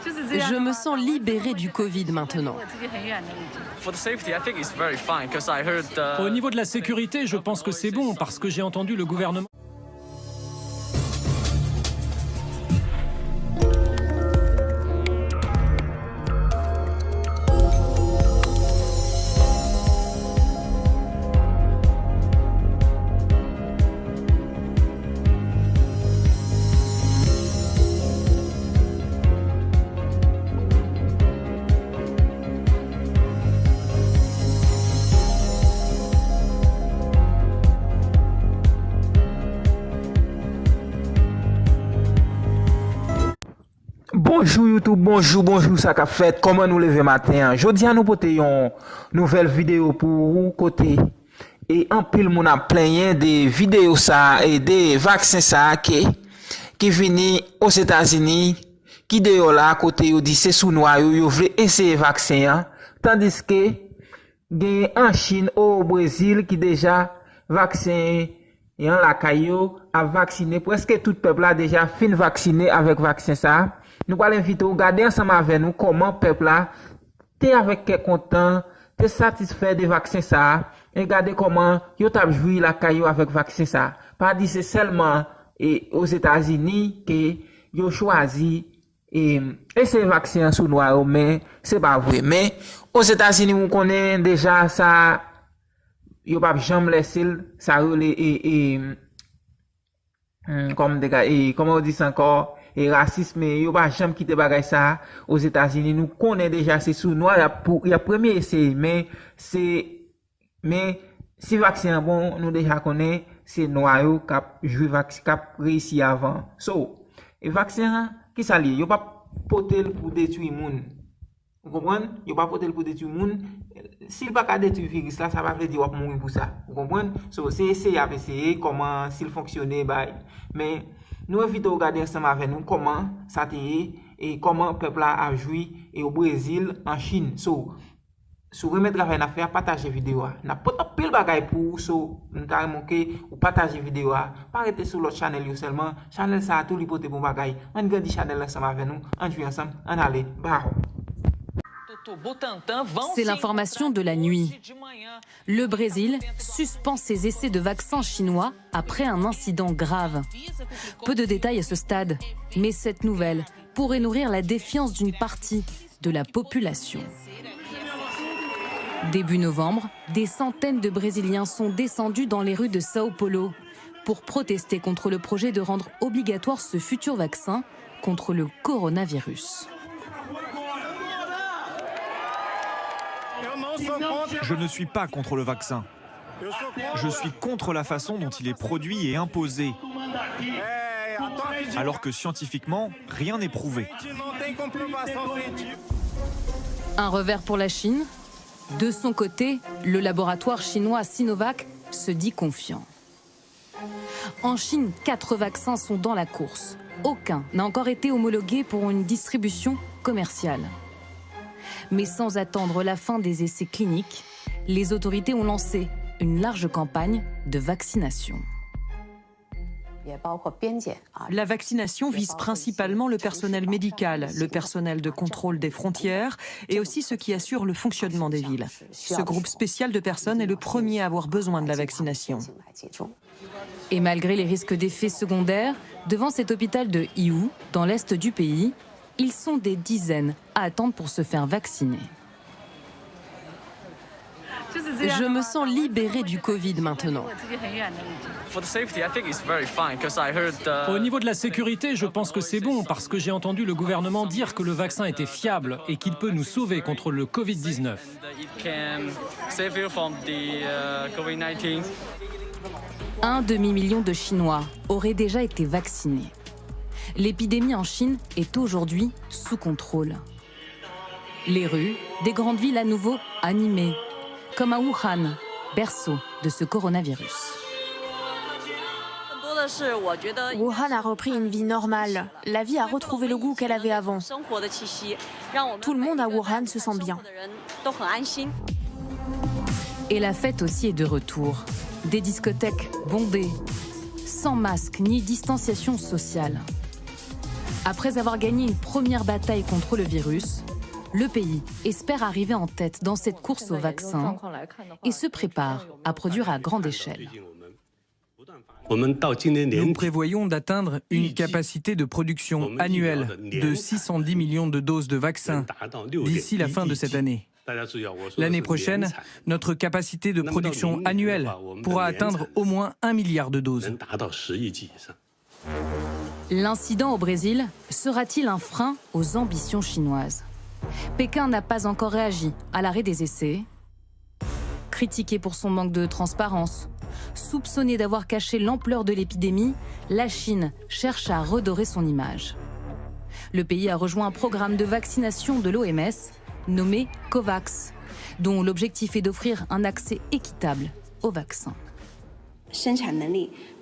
Je me sens libérée du Covid maintenant. Au niveau de la sécurité, je pense que c'est bon parce que j'ai entendu le gouvernement. Bonjour YouTube, bonjour ça qu'a fait, comment nous lever matin. Jodi à nous porter une nouvelle vidéo pour vous côté. Et en pile moun a plaigné des vidéos ça et des vaccins ça qui vini aux États-Unis qui de là côté yo dit c'est sous noir yo veut essayer vaccin tandis que gen en Chine au Brésil qui déjà vaccin et en la caillou a vacciné presque tout peuple a déjà fin vacciné avec vaccin ça. Nous allons inviter à regarder ensemble avec nous comment peuple là t'es avec quel content, t'es satisfait des vaccins ça, et regarder comment yo t'a joué la caillou avec vaccin ça. Pas dire c'est seulement aux États-Unis que yo choisi et ces vaccins sous noir mais c'est pas vrai. Mais aux États-Unis on connaît déjà ça yo pas jamais laisser ça comme des gars et comment on dit ça encore et racisme yo pas jamais quitter bagay ça aux États-Unis nous connaît déjà c'est sous noir il y a premier essai mais si vaccin bon nous déjà connaît c'est noir yo cap jouer vaccin cap réussi avant so et vaccin qui ça li yo pas porter pour détruire monde vous comprenez yo pas porter pour détruire monde s'il pas détruire virus là ça va veut dire mourir pour ça vous comprenez so c'est essayer comment s'il fonctionner mais nous invitons à regarder ensemble avec nous comment ça t'est et comment le peuple a joui et au Brésil, en Chine. So remettre travail à faire, partager vidéo. N'a pas de pile bagaille pour so nous carrément que ou partager vidéo. Pas arrêter sur l'autre channel seulement. Channel ça a tout lipoter pour bagaille. On regarde channel ensemble avec nous, on joue ensemble, on allait. C'est l'information de la nuit. Le Brésil suspend ses essais de vaccins chinois après un incident grave. Peu de détails à ce stade, mais cette nouvelle pourrait nourrir la défiance d'une partie de la population. Début novembre, des centaines de Brésiliens sont descendus dans les rues de Sao Paulo pour protester contre le projet de rendre obligatoire ce futur vaccin contre le coronavirus. Je ne suis pas contre le vaccin. Je suis contre la façon dont il est produit et imposé. Alors que scientifiquement, rien n'est prouvé. Un revers pour la Chine. De son côté, le laboratoire chinois Sinovac se dit confiant. En Chine, 4 vaccins sont dans la course. Aucun n'a encore été homologué pour une distribution commerciale. Mais sans attendre la fin des essais cliniques, les autorités ont lancé une large campagne de vaccination. La vaccination vise principalement le personnel médical, le personnel de contrôle des frontières et aussi ceux qui assurent le fonctionnement des villes. Ce groupe spécial de personnes est le premier à avoir besoin de la vaccination. Et malgré les risques d'effets secondaires, devant cet hôpital de Yiwu, dans l'est du pays, ils sont des dizaines à attendre pour se faire vacciner. Je me sens libérée du Covid maintenant. Au niveau de la sécurité, je pense que c'est bon parce que j'ai entendu le gouvernement dire que le vaccin était fiable et qu'il peut nous sauver contre le Covid-19. Un demi-million de Chinois auraient déjà été vaccinés. L'épidémie en Chine est aujourd'hui sous contrôle. Les rues des grandes villes à nouveau animées, comme à Wuhan, berceau de ce coronavirus. Wuhan a repris une vie normale. La vie a retrouvé le goût qu'elle avait avant. Tout le monde à Wuhan se sent bien. Et la fête aussi est de retour. Des discothèques bondées, sans masque ni distanciation sociale. Après avoir gagné une première bataille contre le virus, le pays espère arriver en tête dans cette course au vaccin et se prépare à produire à grande échelle. Nous prévoyons d'atteindre une capacité de production annuelle de 610 millions de doses de vaccins d'ici la fin de cette année. L'année prochaine, notre capacité de production annuelle pourra atteindre au moins 1 milliard de doses. L'incident au Brésil sera-t-il un frein aux ambitions chinoises? Pékin n'a pas encore réagi à l'arrêt des essais. Critiqué pour son manque de transparence, soupçonné d'avoir caché l'ampleur de l'épidémie, la Chine cherche à redorer son image. Le pays a rejoint un programme de vaccination de l'OMS nommé COVAX, dont l'objectif est d'offrir un accès équitable aux vaccins.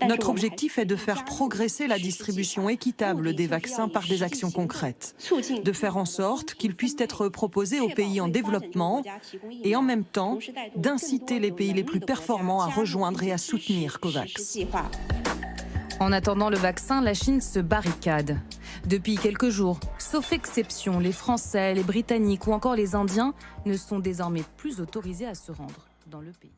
Notre objectif est de faire progresser la distribution équitable des vaccins par des actions concrètes, de faire en sorte qu'ils puissent être proposés aux pays en développement et en même temps d'inciter les pays les plus performants à rejoindre et à soutenir COVAX. En attendant le vaccin, la Chine se barricade. Depuis quelques jours, sauf exception, les Français, les Britanniques ou encore les Indiens ne sont désormais plus autorisés à se rendre dans le pays.